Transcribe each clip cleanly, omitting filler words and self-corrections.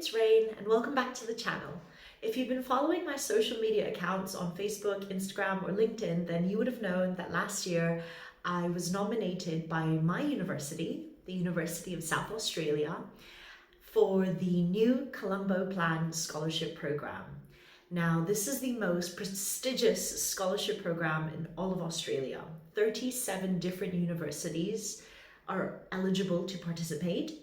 it's Rain and welcome back to the channel. If you've been following my social media accounts on Facebook, Instagram or LinkedIn, then you would have known that last year I was nominated by my university, the University of South Australia, for the new Colombo Plan Scholarship Program. Now, this is the most prestigious scholarship program in all of Australia. 37 different universities are eligible to participate,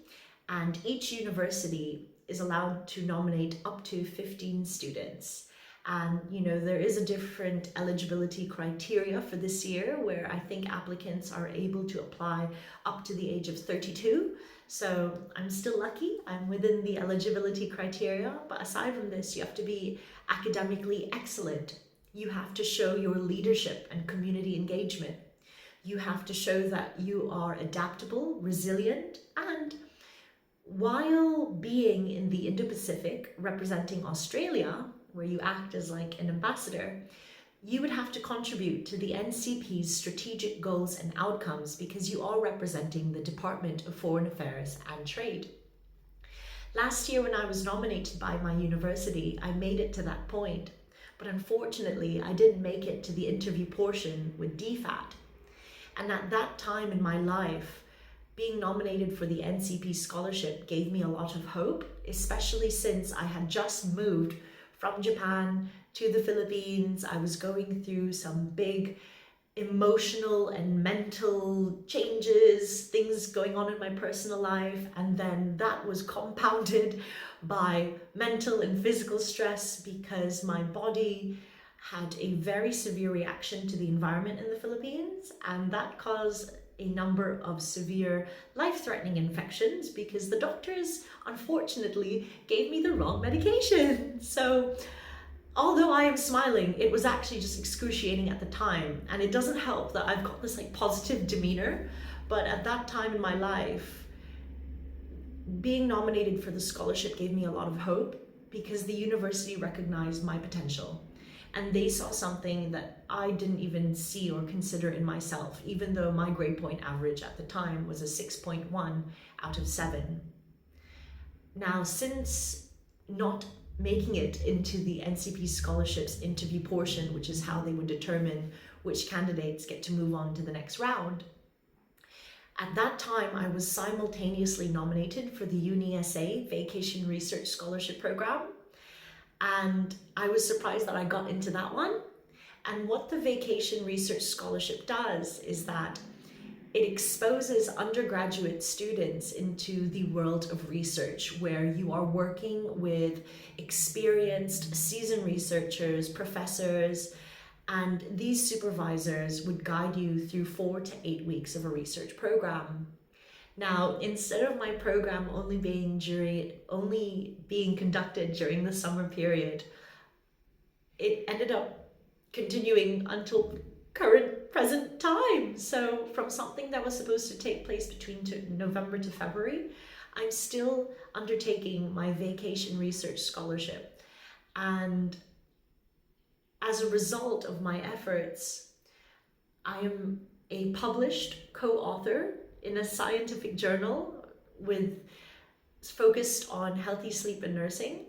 and each university is allowed to nominate up to 15 students. And there is a different eligibility criteria for this year where I think applicants are able to apply up to the age of 32. So I'm still lucky, I'm within the eligibility criteria, but aside from this, you have to be academically excellent. You have to show your leadership and community engagement. You have to show that you are adaptable, resilient, and while being in the Indo-Pacific, representing Australia, where you act as like an ambassador, you would have to contribute to the NCP's strategic goals and outcomes because you are representing the Department of Foreign Affairs and Trade. Last year when I was nominated by my university, I made it to that point, but unfortunately I didn't make it to the interview portion with DFAT. And at that time in my life, being nominated for the NCP Scholarship gave me a lot of hope, especially since I had just moved from Japan to the Philippines. I was going through some big emotional and mental changes, things going on in my personal life, and then that was compounded by mental and physical stress because my body had a very severe reaction to the environment in the Philippines, and that caused a number of severe life-threatening infections because the doctors unfortunately gave me the wrong medication. So although I am smiling, it was actually just excruciating at the time, and it doesn't help that I've got this positive demeanor, but at that time in my life, being nominated for the scholarship gave me a lot of hope because the university recognized my potential. And they saw something that I didn't even see or consider in myself, even though my grade point average at the time was a 6.1 out of 7. Now, since not making it into the NCP scholarships interview portion, which is how they would determine which candidates get to move on to the next round, at that time I was simultaneously nominated for the UniSA Vacation Research Scholarship Program. And I was surprised that I got into that one. And what the Vacation Research Scholarship does is that it exposes undergraduate students into the world of research, where you are working with experienced, seasoned researchers, professors, and these supervisors would guide you through 4 to 8 weeks of a research program. Now, instead of my program only being conducted during the summer period, it ended up continuing until present time. So from something that was supposed to take place between November to February, I'm still undertaking my Vacation Research Scholarship. And as a result of my efforts, I am a published co-author in a scientific journal focused on healthy sleep and nursing.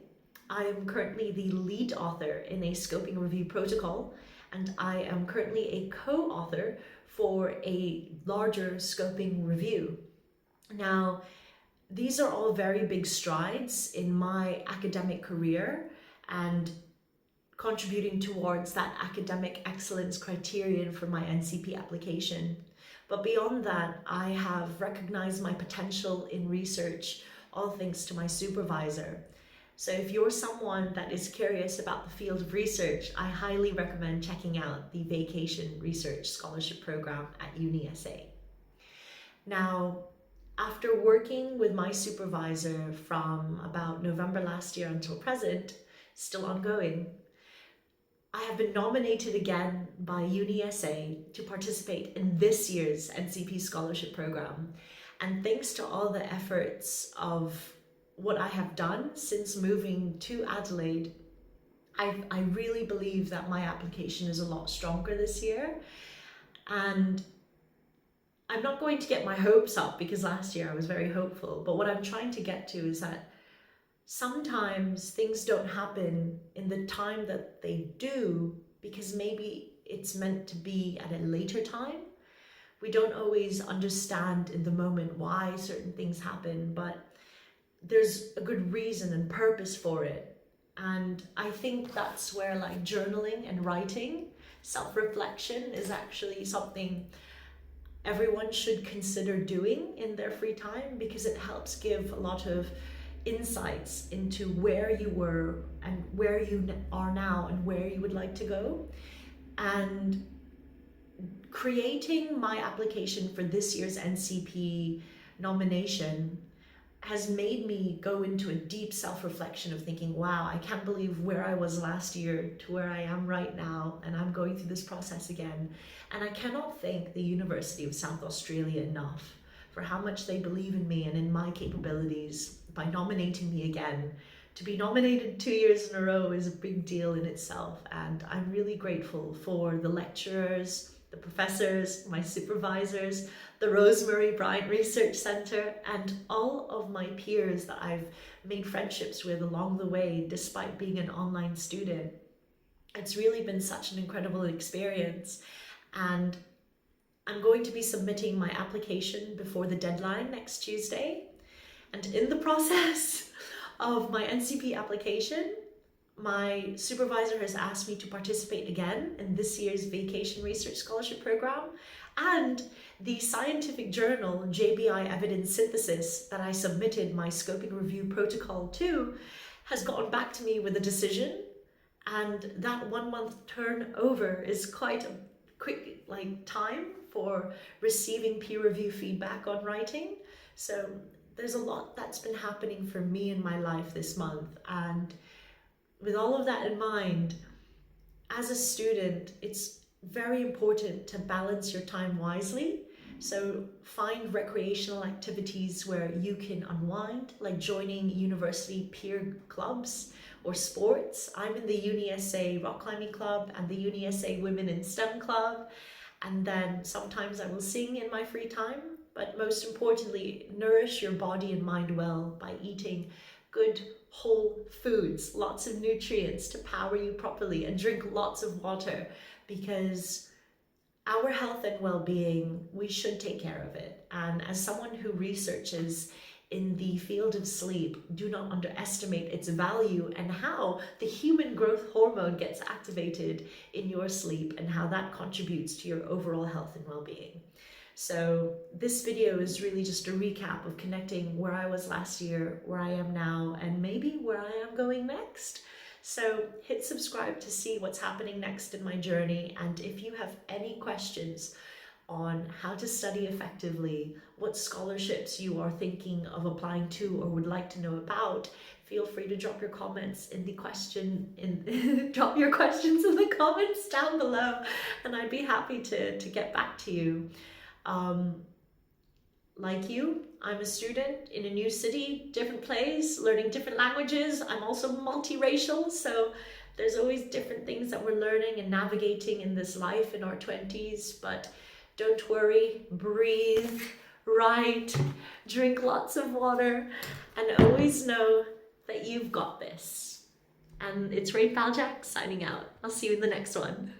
I am currently the lead author in a scoping review protocol, and I am currently a co-author for a larger scoping review. Now, these are all very big strides in my academic career and contributing towards that academic excellence criterion for my NCP application. But beyond that, I have recognized my potential in research, all thanks to my supervisor. So if you're someone that is curious about the field of research, I highly recommend checking out the Vacation Research Scholarship Program at UniSA. Now, after working with my supervisor from about November last year until present, still ongoing, I have been nominated again by UniSA to participate in this year's NCP Scholarship Program. And thanks to all the efforts of what I have done since moving to Adelaide, I really believe that my application is a lot stronger this year. And I'm not going to get my hopes up because last year I was very hopeful, but what I'm trying to get to is that sometimes things don't happen in the time that they do because maybe it's meant to be at a later time. We don't always understand in the moment why certain things happen, but there's a good reason and purpose for it. And I think that's where like journaling and writing, self-reflection is actually something everyone should consider doing in their free time, because it helps give a lot of insights into where you were and where you are now and where you would like to go. And creating my application for this year's NCP nomination has made me go into a deep self-reflection of thinking, wow, I can't believe where I was last year to where I am right now, and I'm going through this process again. And I cannot thank the University of South Australia enough for how much they believe in me and in my capabilities by nominating me again. To be nominated 2 years in a row is a big deal in itself, and I'm really grateful for the lecturers, the professors, my supervisors, the Rosemary Bryant Research Centre, and all of my peers that I've made friendships with along the way, despite being an online student. It's really been such an incredible experience, and I'm going to be submitting my application before the deadline next Tuesday. And in the process of my NCP application, my supervisor has asked me to participate again in this year's Vacation Research Scholarship Program, and the scientific journal JBI Evidence Synthesis that I submitted my scoping review protocol to has gotten back to me with a decision, and that 1 month turnover is quite a quick time for receiving peer review feedback on writing. So there's a lot that's been happening for me in my life this month, and with all of that in mind, as a student, it's very important to balance your time wisely. So find recreational activities where you can unwind, like joining university peer clubs or sports. I'm in the UniSA Rock Climbing Club and the UniSA Women in STEM Club. And then sometimes I will sing in my free time. But most importantly, nourish your body and mind well by eating good whole foods, lots of nutrients to power you properly, and drink lots of water, because our health and well-being, we should take care of it. And as someone who researches in the field of sleep, do not underestimate its value and how the human growth hormone gets activated in your sleep and how that contributes to your overall health and well-being. So this video is really just a recap of connecting where I was last year, where I am now, and maybe where I am going next. So hit subscribe to see what's happening next in my journey. And if you have any questions on how to study effectively, what scholarships you are thinking of applying to or would like to know about, feel free to drop your comments in the drop your questions in the comments down below, and I'd be happy to get back to you. Like you, I'm a student in a new city, different place, learning different languages. I'm also multiracial, so there's always different things that we're learning and navigating in this life in our 20s. But don't worry, breathe, write, drink lots of water, and always know that you've got this. And it's Rain Paljak signing out. I'll see you in the next one.